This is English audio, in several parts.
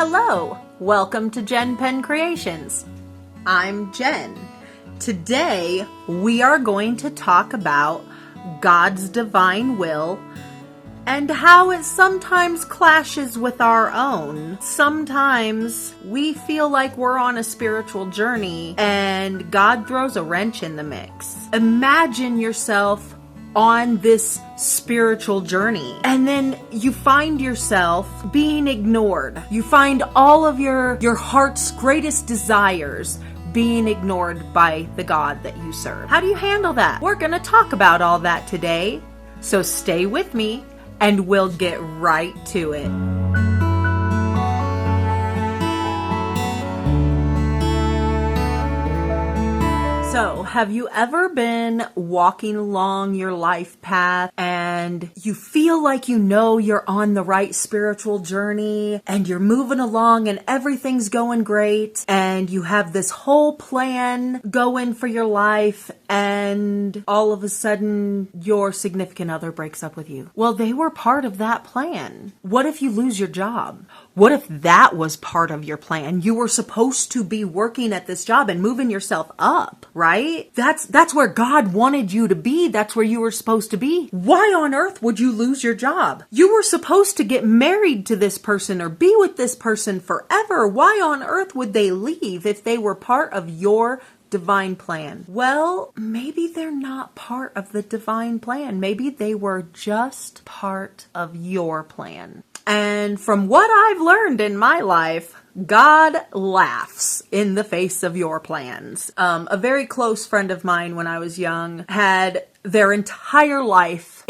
Hello, welcome to JenPenCreations. I'm Jen. Today we are going to talk about God's divine will and how it sometimes clashes with our own. Sometimes we feel like we're on a spiritual journey and God throws a wrench in the mix. Imagine yourself on this spiritual journey, and then you find yourself being ignored. You find all of your heart's greatest desires being ignored by the God that you serve. How do you handle that? We're going to talk about all that today, so stay with me and we'll get right to it. So, have you ever been walking along your life path and you feel like you know you're on the right spiritual journey and you're moving along and everything's going great and you have this whole plan going for your life and all of a sudden your significant other breaks up with you? Well, they were part of that plan. What if you lose your job? What if that was part of your plan? You were supposed to be working at this job and moving yourself up, right? That's where God wanted you to be. That's where you were supposed to be. Why on earth would you lose your job? You were supposed to get married to this person or be with this person forever. Why on earth would they leave if they were part of your divine plan? Well, maybe they're not part of the divine plan. Maybe they were just part of your plan. And from what I've learned in my life, God laughs in the face of your plans. A very close friend of mine when I was young had their entire life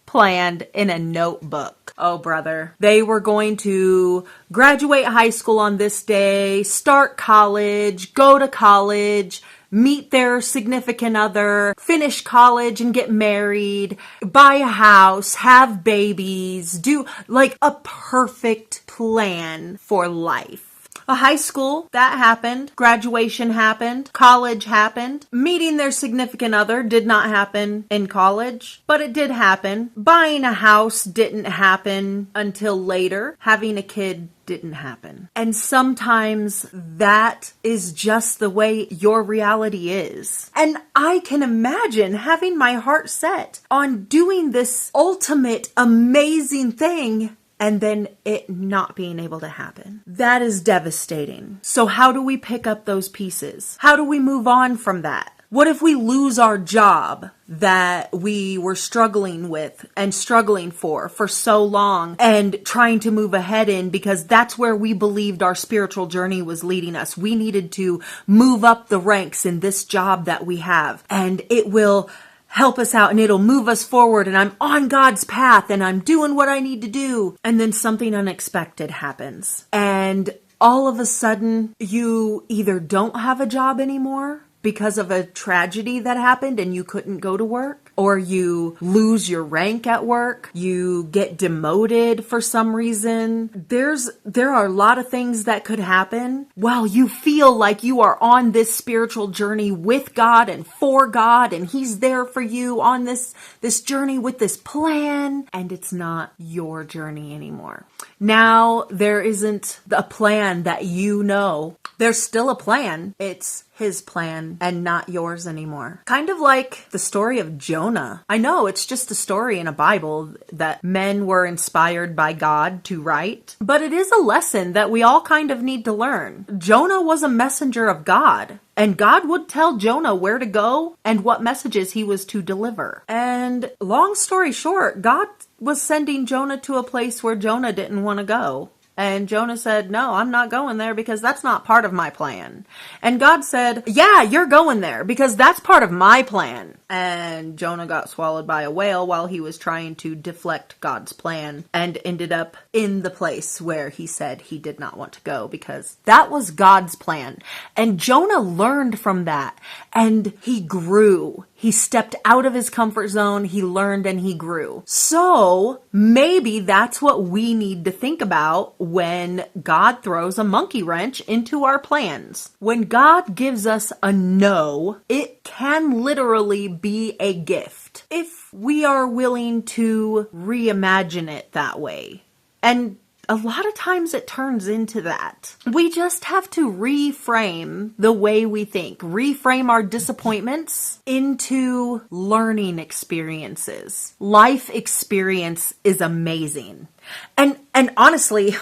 planned in a notebook. Oh, brother. They were going to graduate high school on this day, start college, go to college, meet their significant other, finish college and get married, buy a house, have babies, do like a perfect plan for life. A high school, that happened. Graduation happened. College happened. Meeting their significant other did not happen in college, but it did happen. Buying a house didn't happen until later. Having a kid didn't happen. And sometimes that is just the way your reality is. And I can imagine having my heart set on doing this ultimate amazing thing and then it not being able to happen. That is devastating. So how do we pick up those pieces? How do we move on from that? What if we lose our job that we were struggling with and struggling for so long and trying to move ahead in because that's where we believed our spiritual journey was leading us? We needed to move up the ranks in this job that we have, and it will help us out and it'll move us forward, and I'm on God's path and I'm doing what I need to do. And then something unexpected happens and all of a sudden you either don't have a job anymore because of a tragedy that happened and you couldn't go to work, or you lose your rank at work, you get demoted for some reason. There are a lot of things that could happen while you feel like you are on this spiritual journey with God and for God, and He's there for you on this journey with this plan, and it's not your journey anymore. Now there isn't a plan that you know. There's still a plan. It's His plan and not yours anymore. Kind of like the story of Jonah. I know it's just a story in a Bible that men were inspired by God to write, but it is a lesson that we all kind of need to learn. Jonah was a messenger of God, and God would tell Jonah where to go and what messages he was to deliver. And long story short, God was sending Jonah to a place where Jonah didn't want to go. And Jonah said, no, I'm not going there because that's not part of my plan. And God said, yeah, you're going there because that's part of my plan. And Jonah got swallowed by a whale while he was trying to deflect God's plan and ended up in the place where he said he did not want to go because that was God's plan. And Jonah learned from that and he grew. He stepped out of his comfort zone, he learned, and he grew. So maybe that's what we need to think about when God throws a monkey wrench into our plans. When God gives us a no, it can literally be a gift if we are willing to reimagine it that way. And a lot of times it turns into that. We just have to reframe the way we think, reframe our disappointments into learning experiences. Life experience is amazing. And honestly,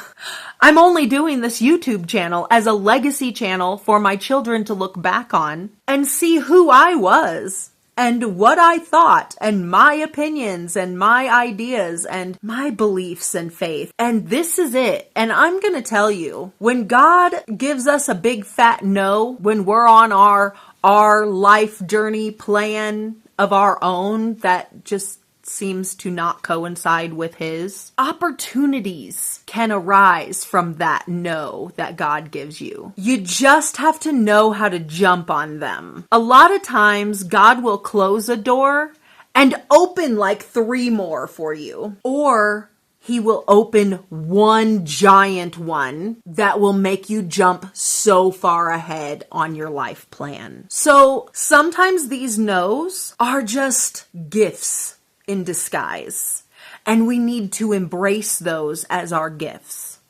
I'm only doing this YouTube channel as a legacy channel for my children to look back on and see who I was and what I thought and my opinions and my ideas and my beliefs and faith. And this is it. And I'm going to tell you, when God gives us a big fat no, when we're on our life journey plan of our own that just seems to not coincide with his, opportunities can arise from that no that God gives you. You just have to know how to jump on them. A lot of times God will close a door and open like 3 more for you, or he will open one giant one that will make you jump so far ahead on your life plan. So sometimes these no's are just gifts in disguise, and we need to embrace those as our gifts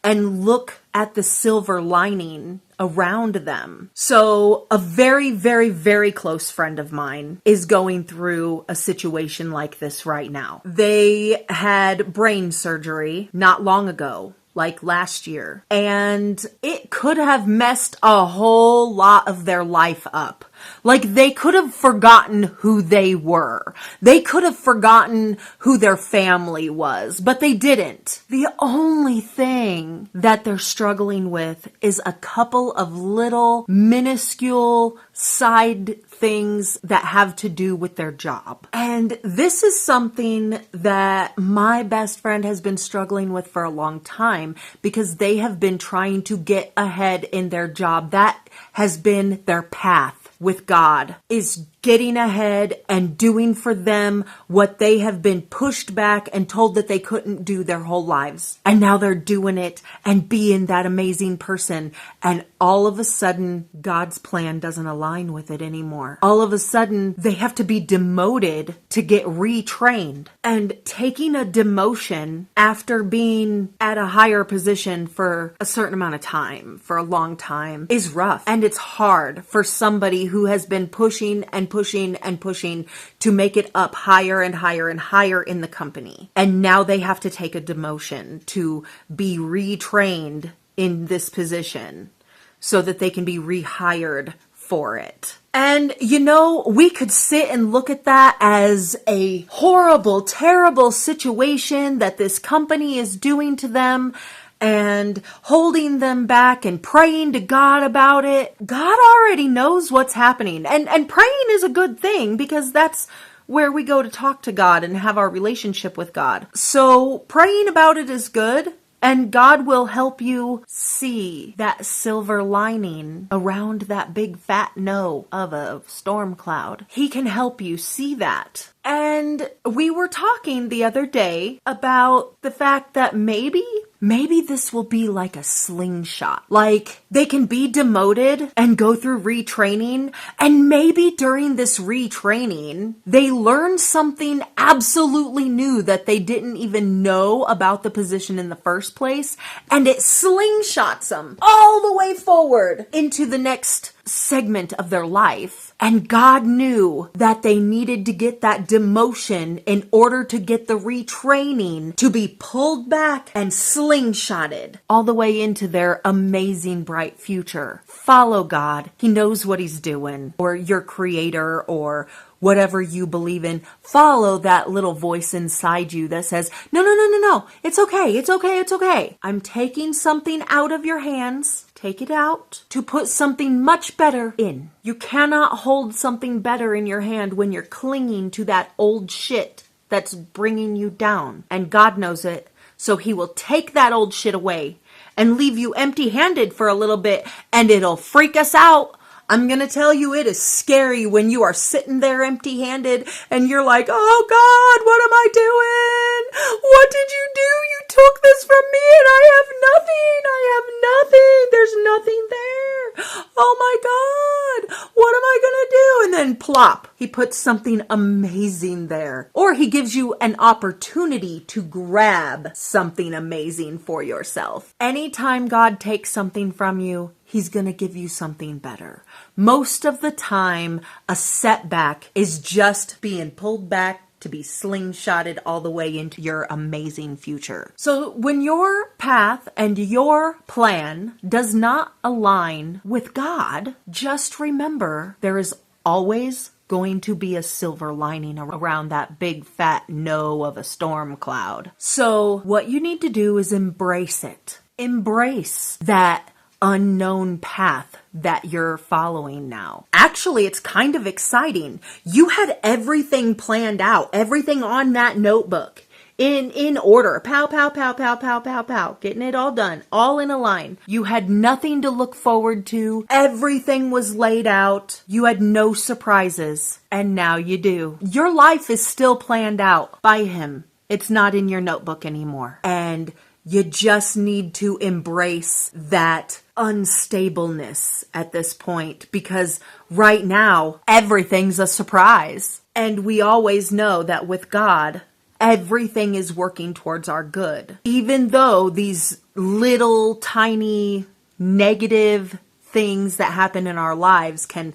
and look at the silver lining around them. So a very, very, very close friend of mine is going through a situation like this right now. They had brain surgery not long ago, like last year, and it could have messed a whole lot of their life up. Like, they could have forgotten who they were. They could have forgotten who their family was, but they didn't. The only thing that they're struggling with is a couple of little minuscule side things that have to do with their job. And this is something that my best friend has been struggling with for a long time, because they have been trying to get ahead in their job. That has been their path with God, is getting ahead and doing for them what they have been pushed back and told that they couldn't do their whole lives. And now they're doing it and being that amazing person. And all of a sudden, God's plan doesn't align with it anymore. All of a sudden, they have to be demoted to get retrained. And taking a demotion after being at a higher position for a certain amount of time, for a long time, is rough. And it's hard for somebody who has been pushing and pushing and pushing to make it up higher and higher and higher in the company. And now they have to take a demotion to be retrained in this position so that they can be rehired for it. And, we could sit and look at that as a horrible, terrible situation that this company is doing to them, and holding them back and praying to God about it. God already knows what's happening. And praying is a good thing, because that's where we go to talk to God and have our relationship with God. So praying about it is good. And God will help you see that silver lining around that big fat no of a storm cloud. He can help you see that. And we were talking the other day about the fact that maybe this will be like a slingshot. Like, they can be demoted and go through retraining, and maybe during this retraining, they learn something absolutely new that they didn't even know about the position in the first place, and it slingshots them all the way forward into the next segment of their life. And God knew that they needed to get that demotion in order to get the retraining to be pulled back and slingshotted all the way into their amazing bright future. Follow God. He knows what he's doing, or your creator, or whatever you believe in. Follow that little voice inside you that says, no, it's okay. I'm taking something out of your hands. Take it out to put something much better in. You cannot hold something better in your hand when you're clinging to that old shit that's bringing you down. And God knows it. So he will take that old shit away and leave you empty-handed for a little bit, and it'll freak us out. I'm going to tell you, it is scary when you are sitting there empty-handed and you're like, oh God, what am I doing? What did you do? You took this from me and I have nothing. I have nothing. There's nothing there. Oh my God. What am I going to do? And then plop, he puts something amazing there. Or he gives you an opportunity to grab something amazing for yourself. Anytime God takes something from you, he's going to give you something better. Most of the time, a setback is just being pulled back to be slingshotted all the way into your amazing future. So when your path and your plan does not align with God, just remember there is always going to be a silver lining around that big fat no of a storm cloud. So what you need to do is embrace it. Embrace that unknown path that you're following now. Actually, it's kind of exciting. You had everything planned out, everything on that notebook in order. Pow, pow, pow, pow, pow, pow, pow. Getting it all done, all in a line. You had nothing to look forward to. Everything was laid out. You had no surprises. And now you do. Your life is still planned out by him. It's not in your notebook anymore. And you just need to embrace that unstableness at this point, because right now, everything's a surprise. And we always know that with God, everything is working towards our good. Even though these little tiny negative things that happen in our lives can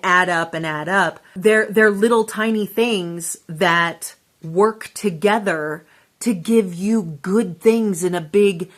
add up and add up, they're little tiny things that work together to give you good things in a big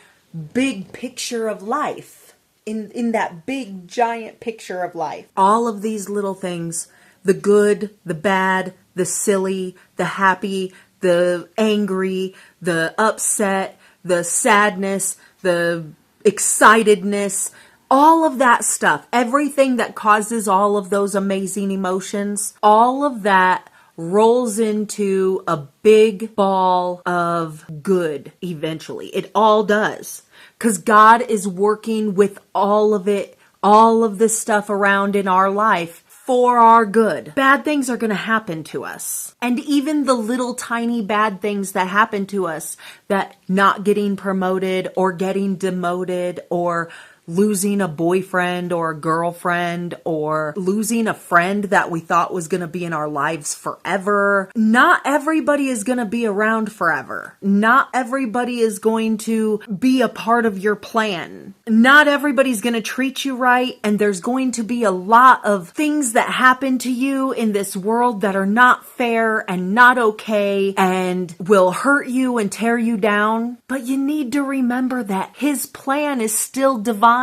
picture of life, in that big giant picture of life. All of these little things, the good, the bad, the silly, the happy, the angry, the upset, the sadness, the excitedness, all of that stuff, everything that causes all of those amazing emotions, all of that rolls into a big ball of good eventually. It all does. Because God is working with all of it, all of this stuff around in our life for our good. Bad things are going to happen to us. And even the little tiny bad things that happen to us, that not getting promoted or getting demoted or losing a boyfriend or a girlfriend or losing a friend that we thought was going to be in our lives forever. Not everybody is going to be around forever. Not everybody is going to be a part of your plan. Not everybody's going to treat you right. And there's going to be a lot of things that happen to you in this world that are not fair and not okay and will hurt you and tear you down. But you need to remember that his plan is still divine.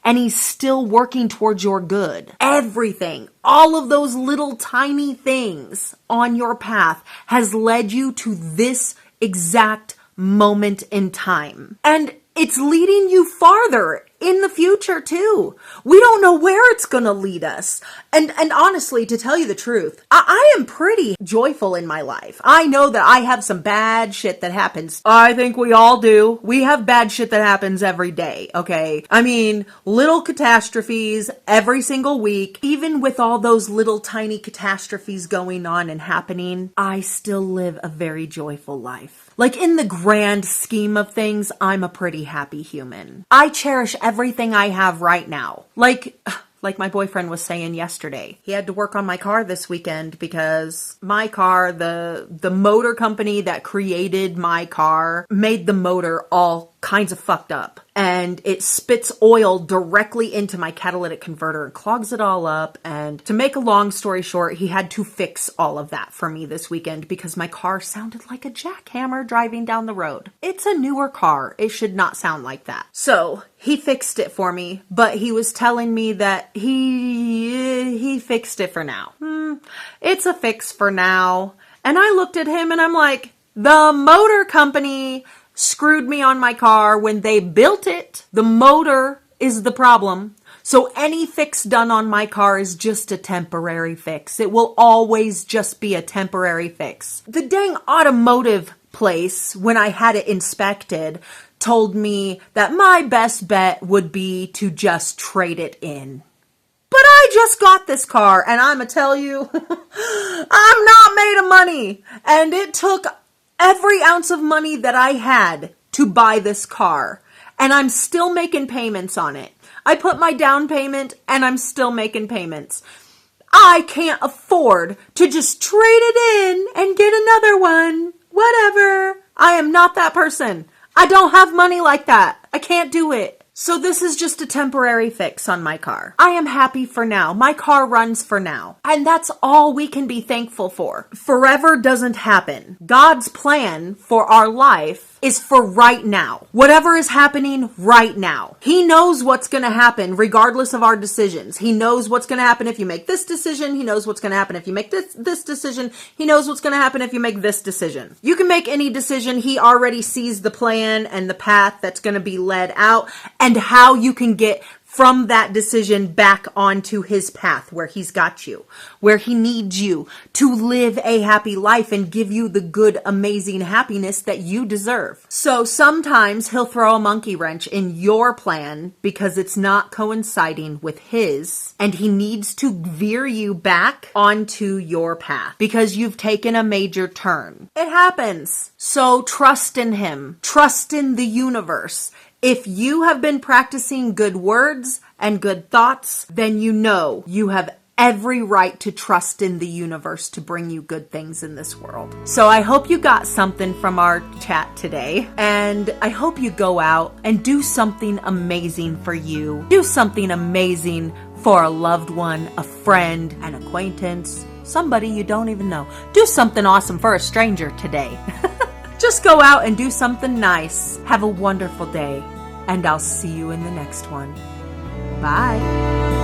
And he's still working towards your good. Everything, all of those little tiny things on your path has led you to this exact moment in time. And it's leading you farther in the future too. We don't know where it's going to lead us. And honestly, to tell you the truth, I am pretty joyful in my life. I know that I have some bad shit that happens. I think we all do. We have bad shit that happens every day, okay? I mean, little catastrophes every single week. Even with all those little tiny catastrophes going on and happening, I still live a very joyful life. Like, in the grand scheme of things, I'm a pretty happy human. I cherish everything I have right now. Like my boyfriend was saying yesterday, he had to work on my car this weekend because my car, the motor company that created my car, made the motor all kinds of fucked up. And it spits oil directly into my catalytic converter and clogs it all up. And to make a long story short, he had to fix all of that for me this weekend because my car sounded like a jackhammer driving down the road. It's a newer car. It should not sound like that. So he fixed it for me, but he was telling me that he fixed it for now. It's a fix for now. And I looked at him and I'm like, the motor company screwed me on my car when they built it. The motor is the problem. So any fix done on my car is just a temporary fix. It will always just be a temporary fix. The dang automotive place, when I had it inspected, told me that my best bet would be to just trade it in. But I just got this car and I'ma tell you, I'm not made of money. And it took every ounce of money that I had to buy this car, and I'm still making payments on it. I put my down payment and I'm still making payments. I can't afford to just trade it in and get another one. Whatever. I am not that person. I don't have money like that. I can't do it. So this is just a temporary fix on my car. I am happy for now. My car runs for now. And that's all we can be thankful for. Forever doesn't happen. God's plan for our life is for right now. Whatever is happening right now. He knows what's going to happen regardless of our decisions. He knows what's going to happen if you make this decision. He knows what's going to happen if you make this decision. He knows what's going to happen if you make this decision. You can make any decision. He already sees the plan and the path that's going to be led out, and how you can get from that decision back onto his path where he's got you, where he needs you to live a happy life and give you the good, amazing happiness that you deserve. So sometimes he'll throw a monkey wrench in your plan because it's not coinciding with his, and he needs to veer you back onto your path because you've taken a major turn. It happens. So trust in him. Trust in the universe. If you have been practicing good words and good thoughts, then you know you have every right to trust in the universe to bring you good things in this world. So I hope you got something from our chat today, and I hope you go out and do something amazing for you. Do something amazing for a loved one, a friend, an acquaintance, somebody you don't even know. Do something awesome for a stranger today. Just go out and do something nice. Have a wonderful day, and I'll see you in the next one. Bye.